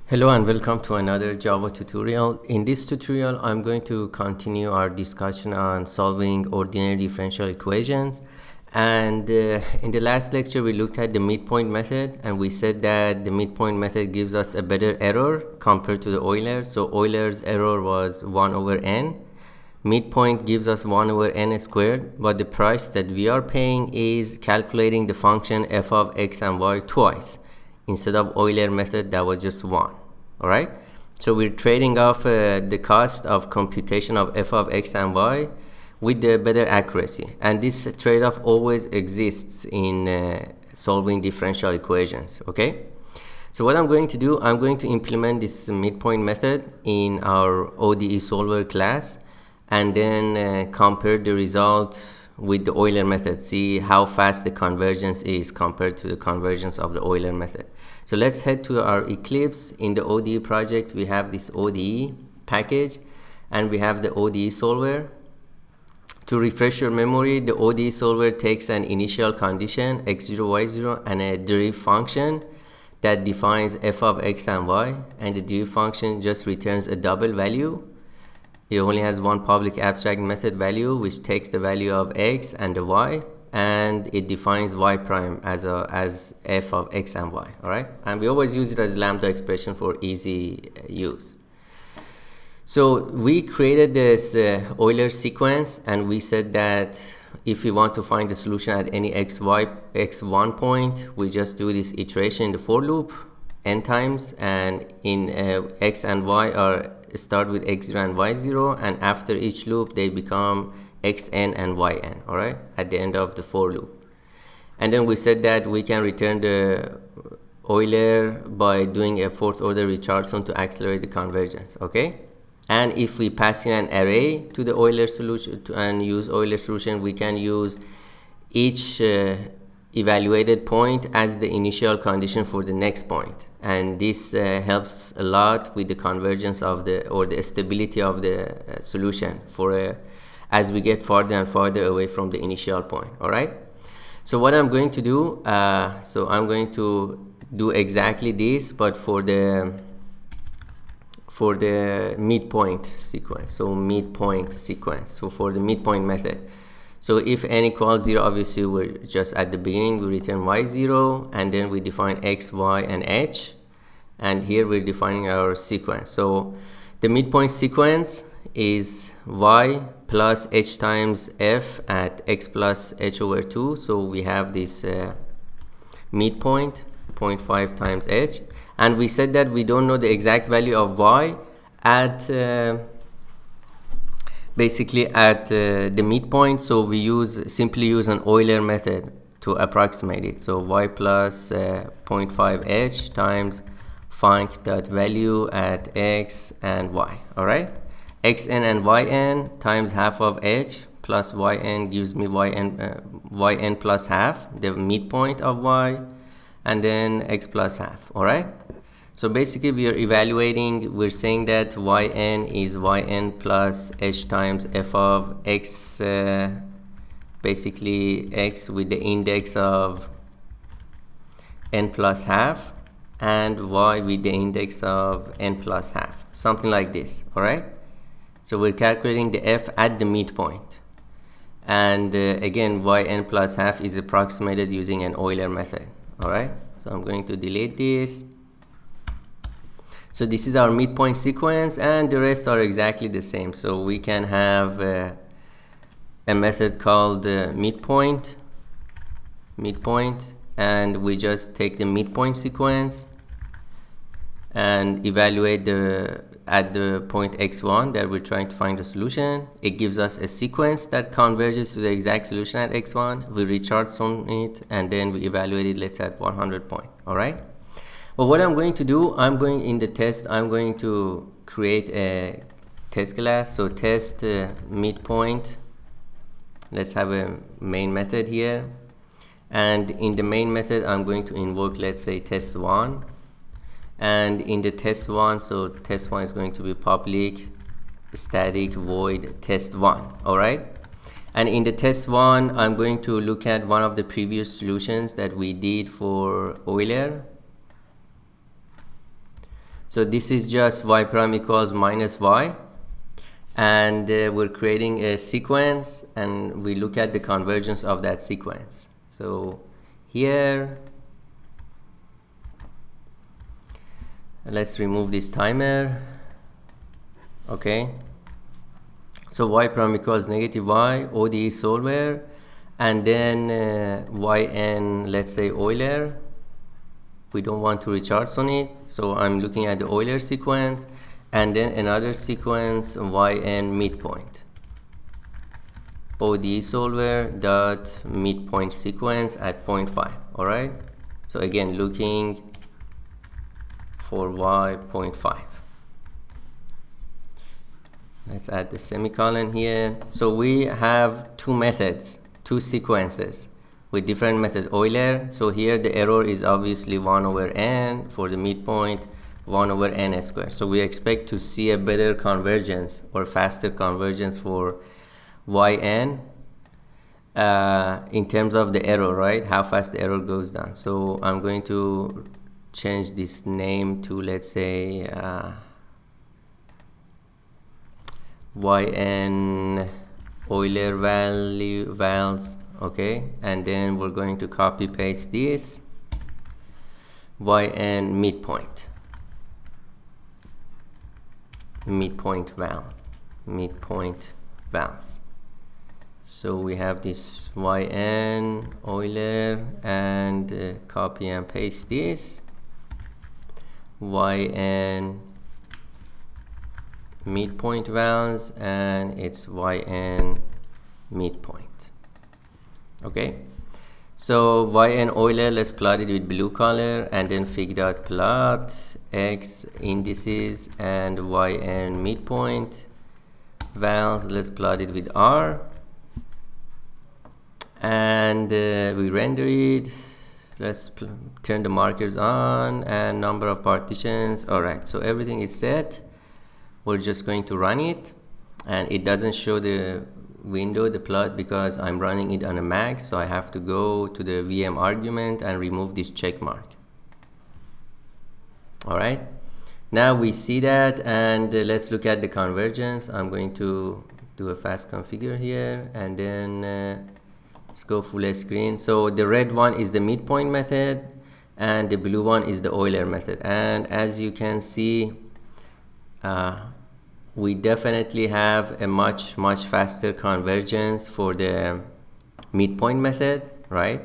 Hello and welcome to another Java tutorial. In this tutorial, I'm going to continue our discussion on solving ordinary differential equations. And in the last lecture, we looked at the midpoint method, and we said that the midpoint method gives us a better error compared to the Euler. So Euler's error was 1 over n. Midpoint gives us 1 over n squared, but the price that we are paying is calculating the function f of x and y twice. Instead of Euler method, that was just 1. All right, so we're trading off the cost of computation of f of x and y with the better accuracy, and this trade-off always exists in solving differential equations. Okay, so what I'm going to do, I'm going to implement this midpoint method in our ODE solver class, and then compare the result with the Euler method, see how fast the convergence is compared to the convergence of the Euler method. So let's head to our Eclipse. In the ODE project, we have this ODE package, and we have the ODE solver. To refresh your memory, the ODE solver takes an initial condition, x0, y0, and a derivative function that defines f of x and y, and the derivative function just returns a double value. It only has one public abstract method value, which takes the value of x and the y, and it defines y prime as f of x and y. All right, and we always use it as lambda expression for easy use. So we created this Euler sequence, and we said that if we want to find the solution at any x1 point, we just do this iteration in the for loop n times, and in x and y are start with x0 and y0, and after each loop they become xn and yn, all right, at the end of the for loop. And then we said that we can return the Euler by doing a fourth order Richardson to accelerate the convergence. Okay, and if we pass in an array to the Euler solution and use Euler solution, we can use each evaluated point as the initial condition for the next point, and this helps a lot with the convergence of the stability of the solution as we get farther and farther away from the initial point. All right, so what I'm going to do, so I'm going to do exactly this, but for the midpoint sequence. So midpoint sequence, so for the midpoint method. So if n equals 0, obviously we're just at the beginning, we return y0, and then we define x, y, and h, and here we're defining our sequence. So the midpoint sequence is y plus h times f at x plus h over 2. So we have this midpoint 0.5 times h, and we said that we don't know the exact value of y at basically at the midpoint, so we simply use an Euler method to approximate it. So y plus 0.5 h times func.value at x and y. All right, xn and yn times half of h plus yn gives me yn plus half, the midpoint of y, and then x plus half. All right, so basically we are evaluating, we're saying that yn is yn plus h times f of x, basically x with the index of n plus half, and y with the index of n plus half, something like this. All right, so we're calculating the f at the midpoint, and again yn plus half is approximated using an Euler method. All right, so I'm going to delete this. So this is our midpoint sequence, and the rest are exactly the same. So we can have a method called midpoint, and we just take the midpoint sequence and evaluate at the point x1 that we're trying to find the solution. It gives us a sequence that converges to the exact solution at x1. We Richardson it, and then we evaluate it, let's say at 100 point. All right. Well, what I'm going to do, I'm going to create a test class. So test midpoint. Let's have a main method here, and in the main method I'm going to invoke, let's say, test1, and in the test1, so test1 is going to be public static void test1. All right, and in the test1 I'm going to look at one of the previous solutions that we did for Euler. So this is just y prime equals minus y, and we're creating a sequence, and we look at the convergence of that sequence. So here, let's remove this timer. Okay, so y prime equals negative y, ODE solver, and then yn, let's say Euler. We don't want to recharge on it, so I'm looking at the Euler sequence, and then another sequence yn midpoint. ODE solver dot midpoint sequence at 0.5. All right, so again looking for y 0.5. Let's add the semicolon here. So we have two methods, two sequences with different method Euler. So here the error is obviously 1 over n, for the midpoint 1 over n squared. So we expect to see a better convergence or faster convergence for yn in terms of the error, right? How fast the error goes down. So I'm going to change this name to, let's say, yn Euler vals. Okay, and then we're going to copy paste this yn midpoint vals. So we have this yn Euler, and copy and paste this yn midpoint vals, and it's yn midpoint. Okay, so yn Euler, let's plot it with blue color, and then fig dot plot x indices, and yn midpoint vals, let's plot it with r, and we render it. Let's turn the markers on and number of partitions. All right, so everything is set. We're just going to run it, and it doesn't show the window, the plot, because I'm running it on a Mac, so I have to go to the VM argument and remove this check mark. All right, now we see that, and let's look at the convergence. I'm going to do a fast configure here, and then let's go full screen. So the red one is the midpoint method, and the blue one is the Euler method. And as you can see, we definitely have a much faster convergence for the midpoint method, right?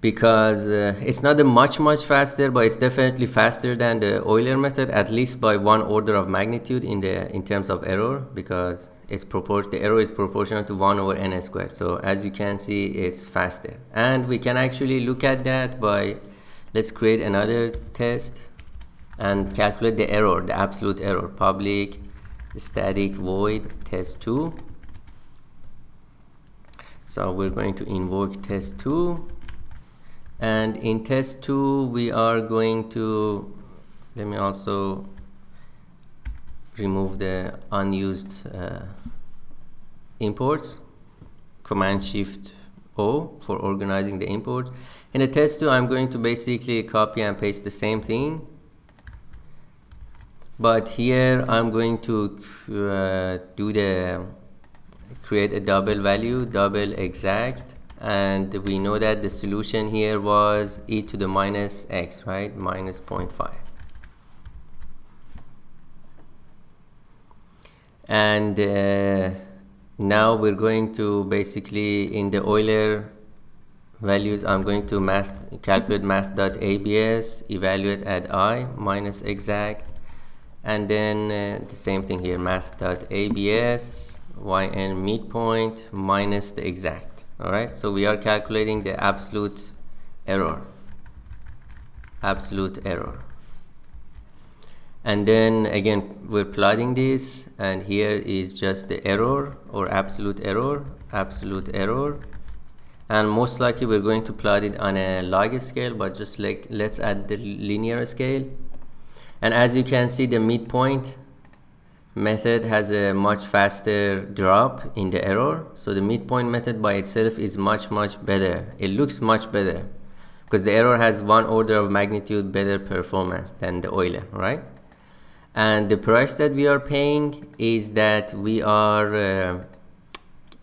Because it's not a much faster, but it's definitely faster than the Euler method, at least by 1 order of magnitude in terms of error, because it's the error is proportional to 1 over n squared. So as you can see, it's faster, and we can actually look at that by, let's create another test and calculate the error, the absolute error, public static void test2. So we're going to invoke test2, and in test2 we are going to, let me also remove the unused imports, Command Shift O for organizing the imports. In the test2 I'm going to basically copy and paste the same thing, but here I'm going to create a double value, double exact, and we know that the solution here was e to the minus x, right, minus 0.5. And now we're going to basically, in the Euler values, I'm going to calculate math.abs, evaluate at I minus exact, and then the same thing here, math.abs yn midpoint minus the exact. All right, so we are calculating the absolute error, and then again we're plotting this, and here is just the error or absolute error, and most likely we're going to plot it on a log scale, but just like let's add the linear scale. And as you can see, the midpoint method has a much faster drop in the error, so the midpoint method by itself is much better. It looks much better, because the error has one order of magnitude better performance than the Euler, right? And the price that we are paying is that we are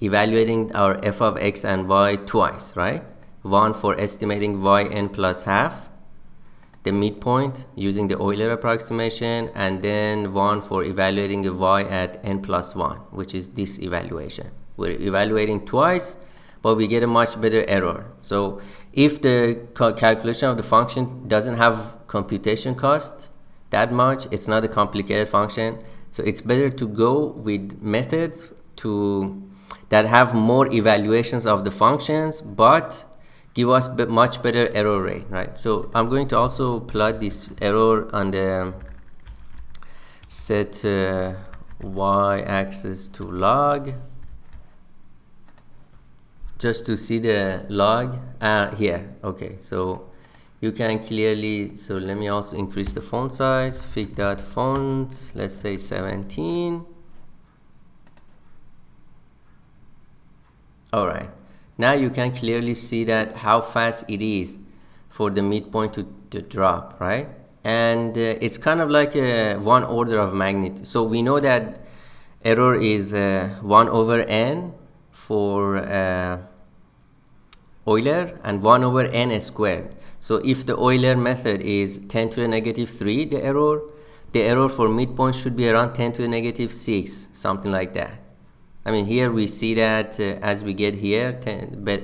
evaluating our f of x and y twice, right? One for estimating yn plus half, the midpoint using the Euler approximation, and then one for evaluating the y at n plus 1, which is this evaluation. We're evaluating twice, but we get a much better error. So if the calculation of the function doesn't have computation cost that much, it's not a complicated function, so it's better to go with methods that have more evaluations of the functions but give us much better error rate, right? So I'm going to also plot this error on the set y-axis to log, just to see the log here. Okay, so you can clearly, so let me also increase the font size, fig.font, let's say 17. All right, now you can clearly see that how fast it is for the midpoint to drop, right? And it's kind of like one order of magnitude. So we know that error is 1 over n for Euler and 1 over n squared. So if the Euler method is 10 to the negative 3, the error for midpoint should be around 10 to the negative 6, something like that. I mean, here we see that as we get here,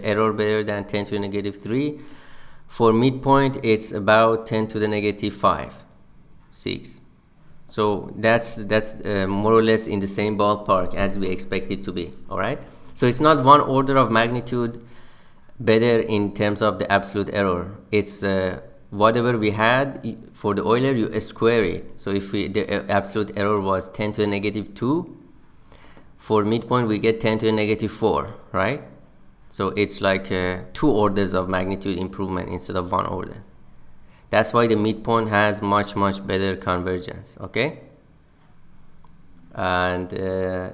error better than 10 to the negative 3. For midpoint, it's about 10 to the negative 5, 6. So that's more or less in the same ballpark as we expect it to be, all right? So it's not one order of magnitude better in terms of the absolute error. It's whatever we had for the Euler, you square it. So if the absolute error was 10 to the negative 2, for midpoint we get 10 to the negative 4, right? So it's like 2 orders of magnitude improvement instead of 1 order. That's why the midpoint has much better convergence, okay? And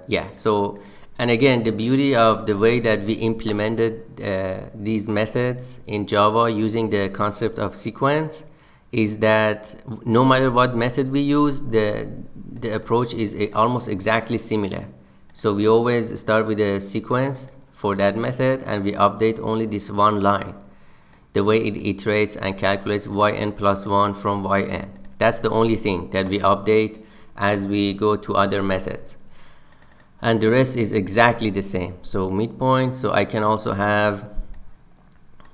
yeah, so, and again, the beauty of the way that we implemented these methods in Java using the concept of sequence is that no matter what method we use, the approach is almost exactly similar. So we always start with a sequence for that method and we update only this one line, the way it iterates and calculates yn plus 1 from yn. That's the only thing that we update as we go to other methods. And the rest is exactly the same. So midpoint, so I can also have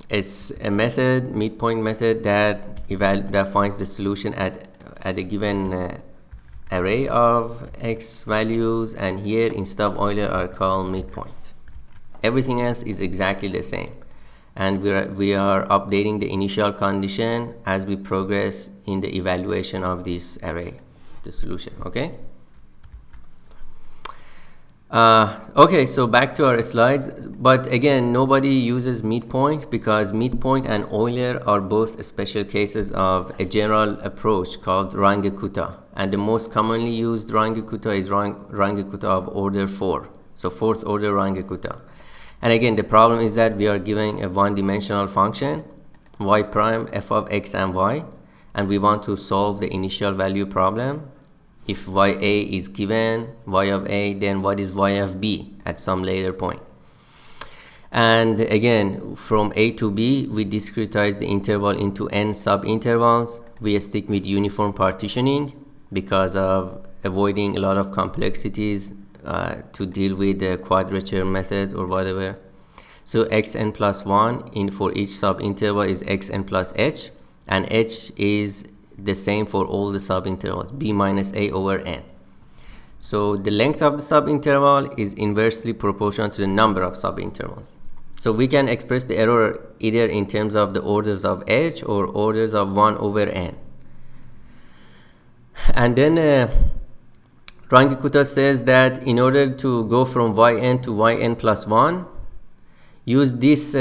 it's a method, midpoint method, that finds the solution at a given array of x values, and here instead of Euler are called midpoint. Everything else is exactly the same, and we are updating the initial condition as we progress in the evaluation of this array, the solution, okay? Okay, so back to our slides, but again, nobody uses midpoint because midpoint and Euler are both special cases of a general approach called Runge-Kutta, and the most commonly used Runge-Kutta is Runge-Kutta of order 4, so 4th order Runge-Kutta. And again, the problem is that we are giving a one-dimensional function, y prime, f of x and y, and we want to solve the initial value problem. If ya is given, y of a, then what is y of b at some later point? And again, from a to b, we discretize the interval into n sub-intervals. We stick with uniform partitioning because of avoiding a lot of complexities to deal with the quadrature method or whatever. So xn plus 1 for each sub-interval is xn plus h, and h is the same for all the subintervals, b minus a over n. So the length of the subinterval is inversely proportional to the number of subintervals. So we can express the error either in terms of the orders of h or orders of 1 over n. And then Runge-Kutta says that in order to go from yn to yn plus 1, use this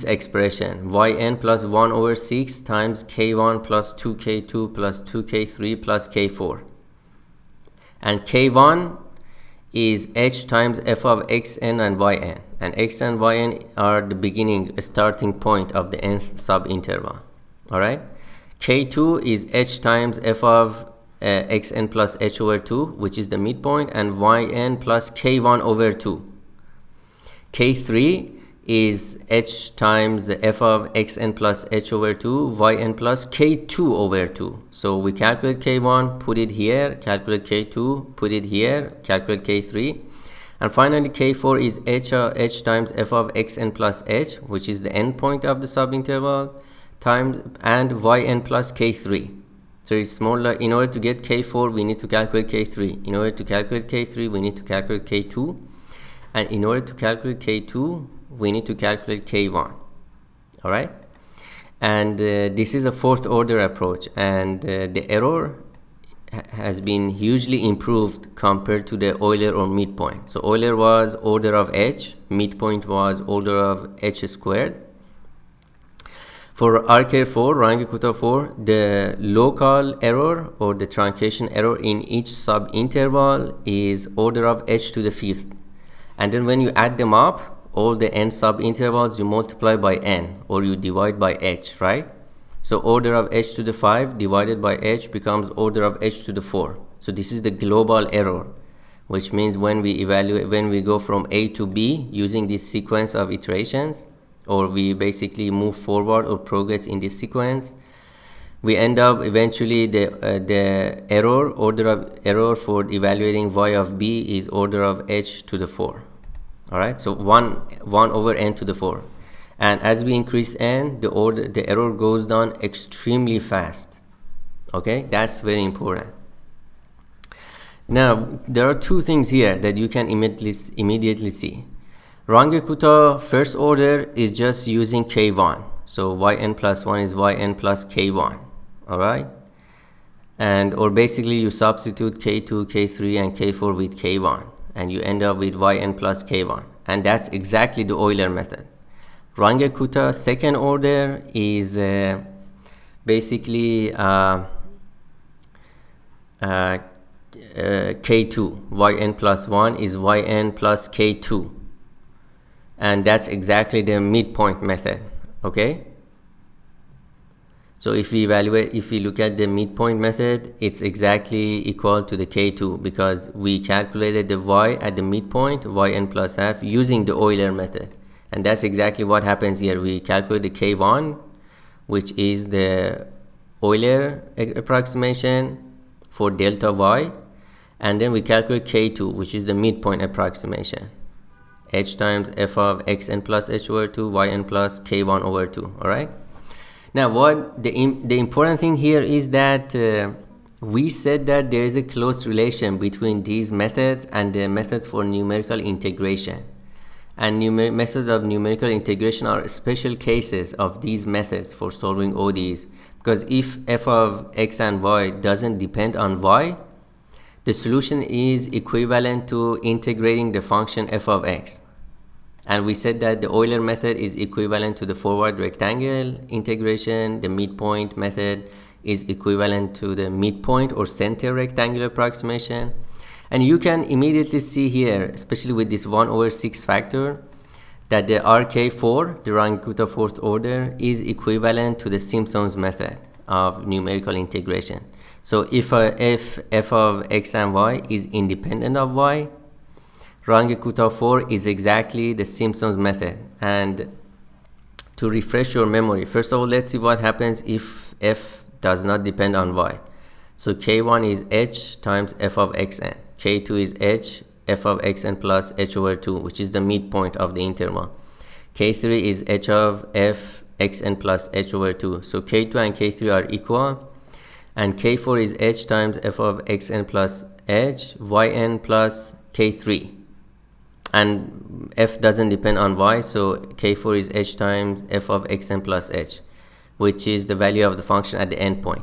expression, yn plus 1 over 6 times k1 plus 2k2 plus 2k3 plus k4. And k1 is h times f of xn and yn, and x and yn are the beginning, starting point of the nth subinterval. All right, k2 is h times f of xn plus h over 2, which is the midpoint, and yn plus k1 over 2. k3 is h times the f of xn plus h over 2, yn plus k2 over 2. So we calculate k1, put it here, calculate k2, put it here, calculate k3. And finally k4 is h times f of xn plus h, which is the endpoint of the subinterval, times and yn plus k3. So it's more like, in order to get k4 we need to calculate k3. In order to calculate k3 we need to calculate k2. And in order to calculate k2 we need to calculate k1. All right, and this is a fourth order approach, and the error has been hugely improved compared to the Euler or midpoint. So Euler was order of h, midpoint was order of h squared. For RK4, Runge-Kutta 4, the local error or the truncation error in each subinterval is order of h to the fifth. And then when you add them up, all the n subintervals, you multiply by n, or you divide by h, right? So order of h to the 5 divided by h becomes order of h to the 4. So this is the global error, which means when we evaluate, when we go from A to B using this sequence of iterations, or we basically move forward or progress in this sequence, we end up eventually the error, order of error for evaluating y of b is order of h to the 4. All right, so 1 over n to the 4. And as we increase n, the error goes down extremely fast. Okay, that's very important. Now there are two things here that you can immediately see. Runge-Kutta first order is just using k1, so yn plus 1 is yn plus k1. All right, and or basically you substitute k2, k3 and k4 with k1, and you end up with yn plus k1, and that's exactly the Euler method. Runge-Kutta second order is basically k2, yn plus 1 is yn plus k2, and that's exactly the midpoint method. Okay, so if we look at the midpoint method, it's exactly equal to the k2 because we calculated the y at the midpoint, yn plus half, using the Euler method. And that's exactly what happens here. We calculate the k1, which is the Euler approximation for delta y, and then we calculate k2, which is the midpoint approximation, h times f of xn plus h over 2, yn plus k1 over 2. All right, now what the important thing here is that we said that there is a close relation between these methods and the methods for numerical integration. And methods of numerical integration are special cases of these methods for solving ODEs, because if f of x and y doesn't depend on y, the solution is equivalent to integrating the function f of x. And we said that the Euler method is equivalent to the forward rectangle integration, the midpoint method is equivalent to the midpoint or center rectangular approximation. And you can immediately see here, especially with this 1 over 6 factor, that the RK4, the Runge-Kutta fourth order, is equivalent to the Symptom's method of numerical integration. So if f of x and y is independent of y, Runge-Kutta 4 is exactly the Symptom's method. And to refresh your memory, first of all, let's see what happens if f does not depend on y. So k1 is h times f of xn. k2 is h f of xn plus h over 2, which is the midpoint of the interval. k3 is h of f xn plus h over 2. So k2 and k3 are equal, and k4 is h times f of xn plus h, yn plus k3. And f doesn't depend on y, so k4 is h times f of xn plus h, which is the value of the function at the endpoint.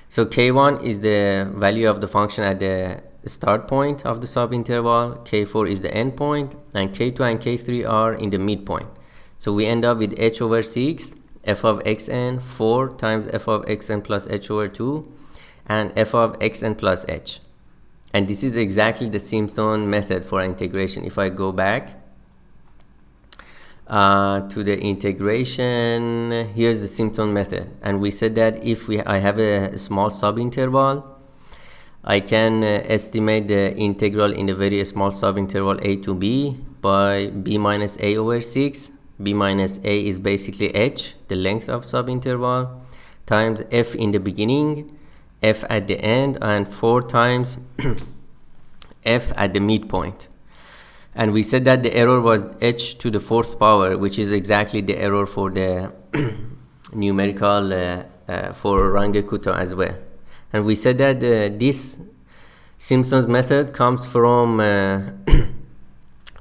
So k1 is the value of the function at the start point of the subinterval, k4 is the endpoint, and k2 and k3 are in the midpoint. So we end up with h over 6, f of xn, 4 times f of xn plus h over 2, and f of xn plus h. And this is exactly the Symptom method for integration. If I go back to the integration, here's the Symptom method. And we said that if I have a small subinterval, I can estimate the integral in a very small subinterval a to b by b minus a over 6. b minus a is basically h, the length of subinterval, times f in the beginning, f at the end, and 4 times f at the midpoint. And we said that the error was h to the 4th power, which is exactly the error for the numerical for Runge-Kutta as well. And we said that this Symptom's method comes from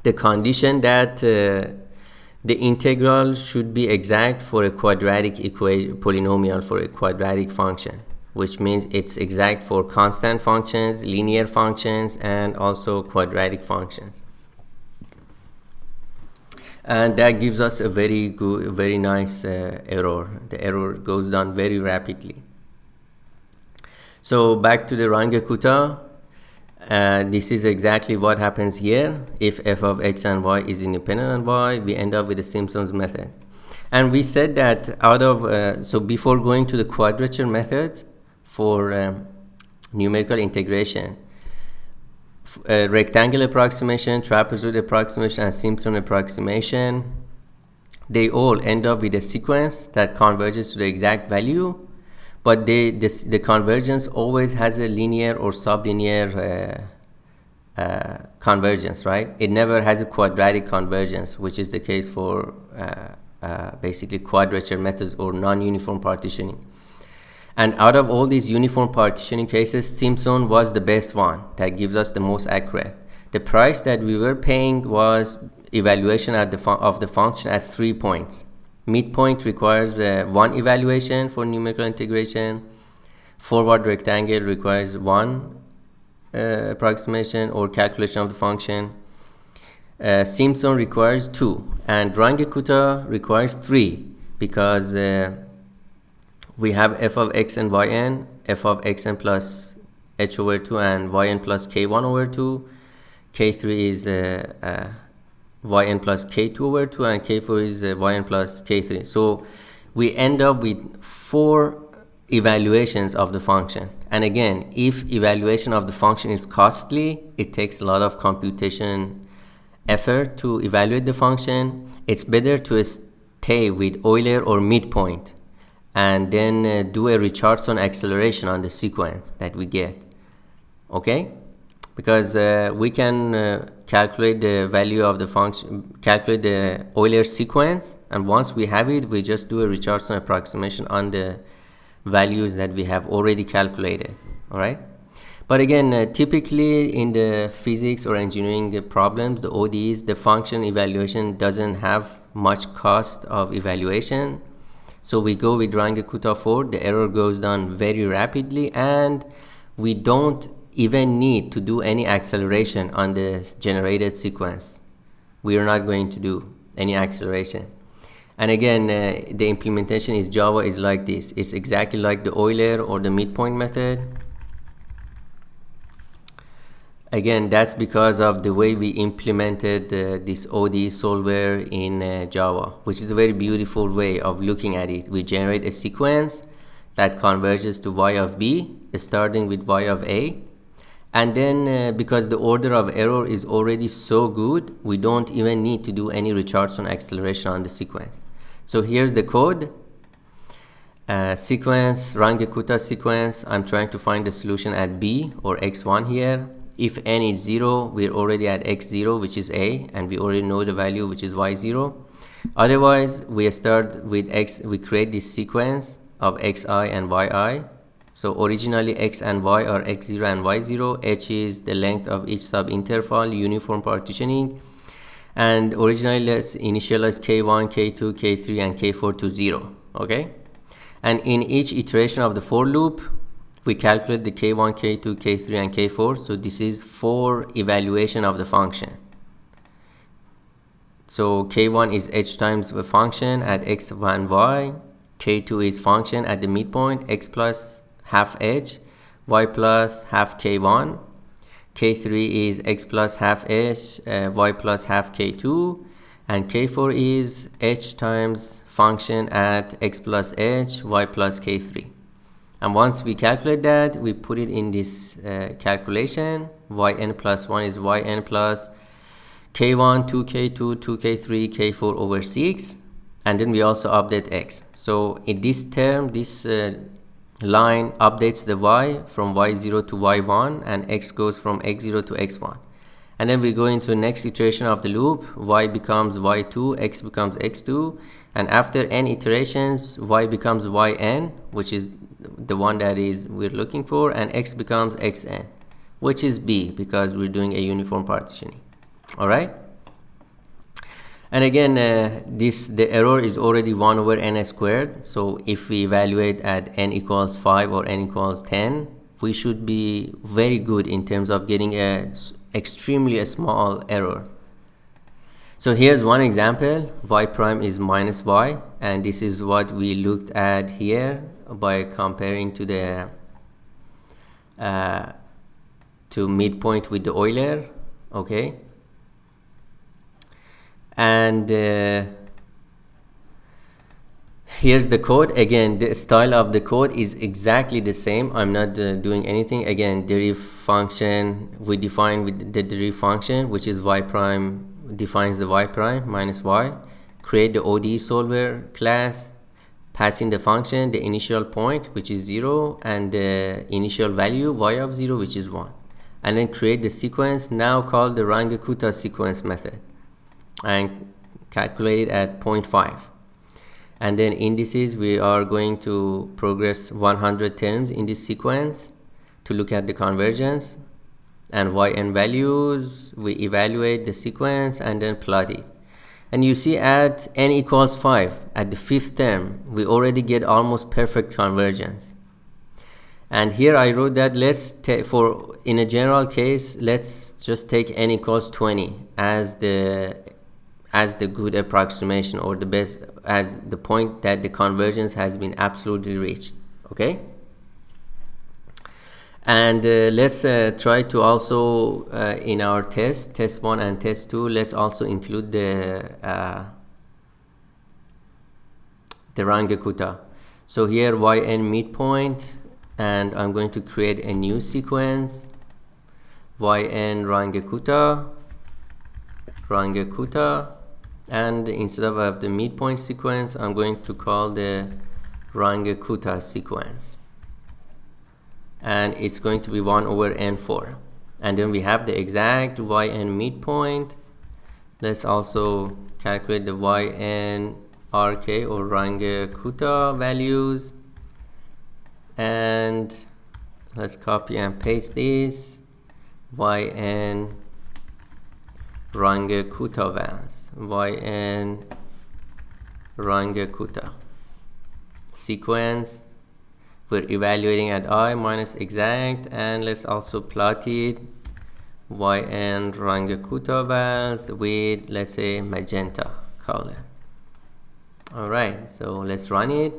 the condition that the integral should be exact for a quadratic equation, polynomial for a quadratic function, which means it's exact for constant functions, linear functions, and also quadratic functions. And that gives us a very good, very nice error. The error goes down very rapidly. So back to the Runge-Kutta. This is exactly what happens here. If f of x and y is independent of y, we end up with the Symptom's method. And we said that out of, so before going to the quadrature methods for numerical integration, rectangle approximation, trapezoid approximation, and Symptom approximation, they all end up with a sequence that converges to the exact value. But the convergence always has a linear or sublinear convergence, right? It never has a quadratic convergence, which is the case for basically quadrature methods or non-uniform partitioning. And out of all these uniform partitioning cases, Symptom was the best one that gives us the most accurate. The price that we were paying was evaluation of the function at 3 points. Midpoint requires one evaluation for numerical integration. Forward rectangle requires one approximation or calculation of the function. Symptom requires 2, and Runge-Kutta requires 3, because we have f of x and yn, f of xn plus h over 2 and yn plus k1 over 2. K3 is yn plus k2 over 2, and k4 is yn plus k3. So we end up with 4 evaluations of the function. And again, if evaluation of the function is costly, it takes a lot of computation effort to evaluate the function. It's better to stay with Euler or midpoint and then do a Richardson acceleration on the sequence that we get. Okay? Because we can calculate the value of the function, calculate the Euler sequence, and once we have it, we just do a Richardson approximation on the values that we have already calculated. All right? But again, typically in the physics or engineering problems, the ODEs, the function evaluation doesn't have much cost of evaluation. So we go with Runge-Kutta 4, the error goes down very rapidly, and we don't even need to do any acceleration on the generated sequence. We are not going to do any acceleration. And again, the implementation is Java is like this. It's exactly like the Euler or the midpoint method. Again, that's because of the way we implemented this ODE solver in Java, which is a very beautiful way of looking at it. We generate a sequence that converges to y of b, starting with y of a. And then because the order of error is already so good, we don't even need to do any Richardson acceleration on the sequence. So here's the code. Sequence, Runge-Kutta sequence. I'm trying to find the solution at b or x1 here. If n is 0, we're already at x0, which is a, and we already know the value, which is y0. Otherwise, we start with x, we create this sequence of xi and yi. So originally x and y are x0 and y0. H is the length of each subinterval, uniform partitioning. And originally let's initialize k1, k2, k3, and k4 to 0. Okay? And in each iteration of the for loop, we calculate the k1, k2, k3, and k4. So this is 4 evaluation of the function. So k1 is h times the function at x and y. K2 is function at the midpoint, x plus half h, y plus half k1. K3 is x plus half h, y plus half k2, and K4 is h times function at x plus h, y plus k3. And once we calculate that, we put it in this calculation. Yn plus 1 is yn plus k1, 2k2, 2k3, k4 over 6. And then we also update x. So in this term, this line updates the y from y0 to y1, and x goes from x0 to x1. And then we go into the next iteration of the loop. Y becomes y2, x becomes x2, and after n iterations, y becomes yn, which is the one that is we're looking for, and x becomes xn, which is b, because we're doing a uniform partitioning. All right. And again, the error is already 1 over n squared. So if we evaluate at n equals 5 or n equals 10, we should be very good in terms of getting a extremely small error. So here's one example. Y prime is minus y, and this is what we looked at here by comparing to the to midpoint with the Euler. Okay. And here's the code. Again, the style of the code is exactly the same. I'm not doing anything. Again, deriv function, we define with the deriv function, which is y prime defines the y prime minus y. Create the ODE solver class, pass in the function, the initial point, which is 0, and the initial value y of 0, which is 1. And then create the sequence, now called the Runge-Kutta sequence method, and calculate it at 0.5. And then indices, we are going to progress 100 terms in this sequence to look at the convergence, and yn values, we evaluate the sequence and then plot it. And you see at n equals 5, at the 5th term, we already get almost perfect convergence. And here I wrote that in a general case, let's just take n equals 20 as the good approximation, or the best, as the point that the convergence has been absolutely reached. Okay. And let's try to also in our test 1 and test 2, let's also include the Runge-Kutta. So here yn midpoint, and I'm going to create a new sequence, yn Runge-Kutta, and instead of the midpoint sequence, I'm going to call the Runge-Kutta sequence, and it's going to be 1 over n4. And then we have the exact yn midpoint. Let's also calculate the yn rk or Runge-Kutta values, and let's copy and paste this yn Runge-Kutta values, yn Runge-Kutta sequence. We're evaluating at I minus exact, and let's also plot it yn Runge-Kutta values with, let's say, magenta color. All right, so let's run it.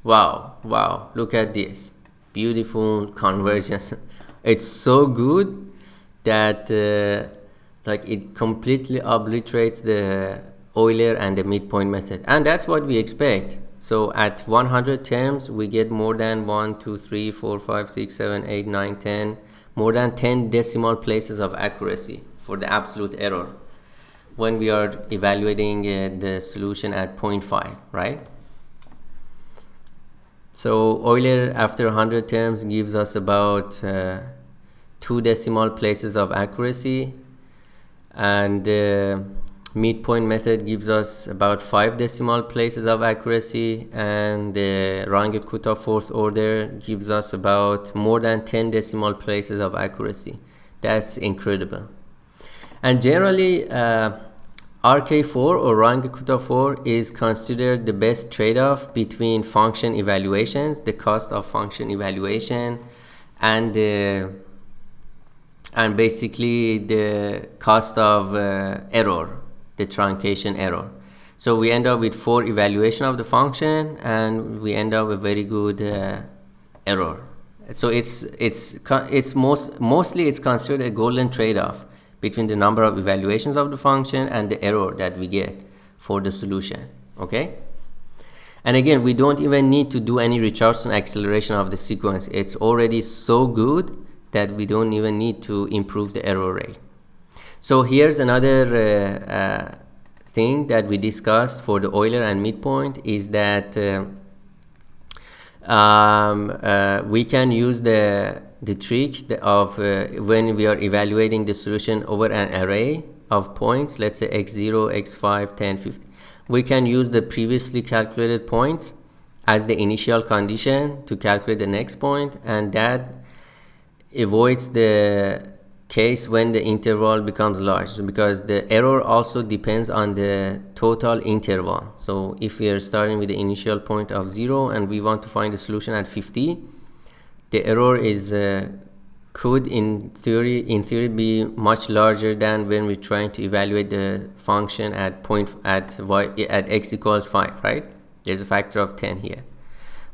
Wow, look at this beautiful convergence. It's so good that like it completely obliterates the Euler and the midpoint method, and that's what we expect. So at 100 terms, we get more than 1, 2, 3, 4, 5, 6, 7, 8, 9, 10, more than 10 decimal places of accuracy for the absolute error when we are evaluating the solution at 0.5, right? So Euler after 100 terms gives us about 2 decimal places of accuracy, and the midpoint method gives us about 5 decimal places of accuracy, and the Runge-Kutta fourth order gives us about more than 10 decimal places of accuracy. That's incredible. And generally RK4 or Runge-Kutta 4 is considered the best trade-off between function evaluations, the cost of function evaluation, and basically the cost of error, the truncation error. So we end up with 4 evaluation of the function, and we end up with very good error So mostly it's considered a golden trade-off between the number of evaluations of the function and the error that we get for the solution. Okay? And again, we don't even need to do any Richardson acceleration of the sequence. It's already so good that we don't even need to improve the error rate. So here's another thing that we discussed for the Euler and midpoint is that we can use the trick of when we are evaluating the solution over an array of points, let's say x0, x5, 10, 50. We can use the previously calculated points as the initial condition to calculate the next point, and that avoids the case when the interval becomes large, because the error also depends on the total interval. So if we are starting with the initial point of 0 and we want to find the solution at 50, the error is could in theory be much larger than when we're trying to evaluate the function at x equals 5, right? There's a factor of 10 here.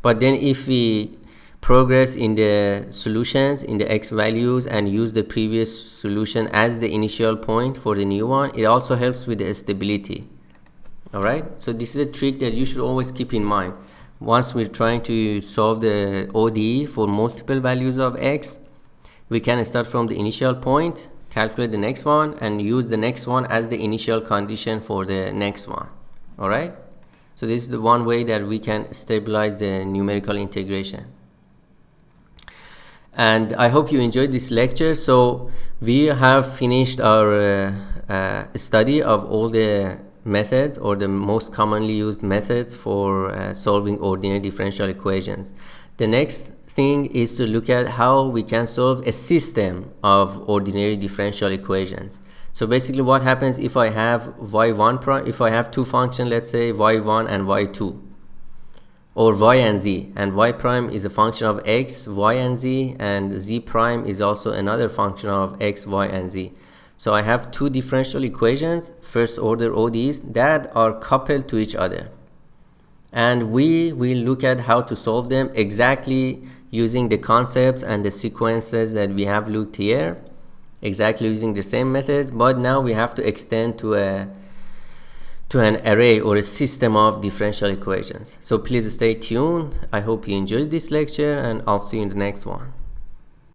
But then if we progress in the solutions in the x values and use the previous solution as the initial point for the new one, it also helps with the stability. All right, so this is a trick that you should always keep in mind. Once we're trying to solve the ODE for multiple values of x, we can start from the initial point, calculate the next one, and use the next one as the initial condition for the next one. All right, so this is the one way that we can stabilize the numerical integration. And I hope you enjoyed this lecture. So we have finished our study of all the methods, or the most commonly used methods for solving ordinary differential equations. The next thing is to look at how we can solve a system of ordinary differential equations. So basically what happens if I have y1 prime, if I have two functions, let's say y1 and y2, or y and z, and y prime is a function of x, y and z, and z prime is also another function of x, y and z. So I have two differential equations, first order ODEs, that are coupled to each other, and we will look at how to solve them exactly using the concepts and the sequences that we have looked here, exactly using the same methods, but now we have to extend to an array or a system of differential equations. So please stay tuned. I hope you enjoyed this lecture, and I'll see you in the next one.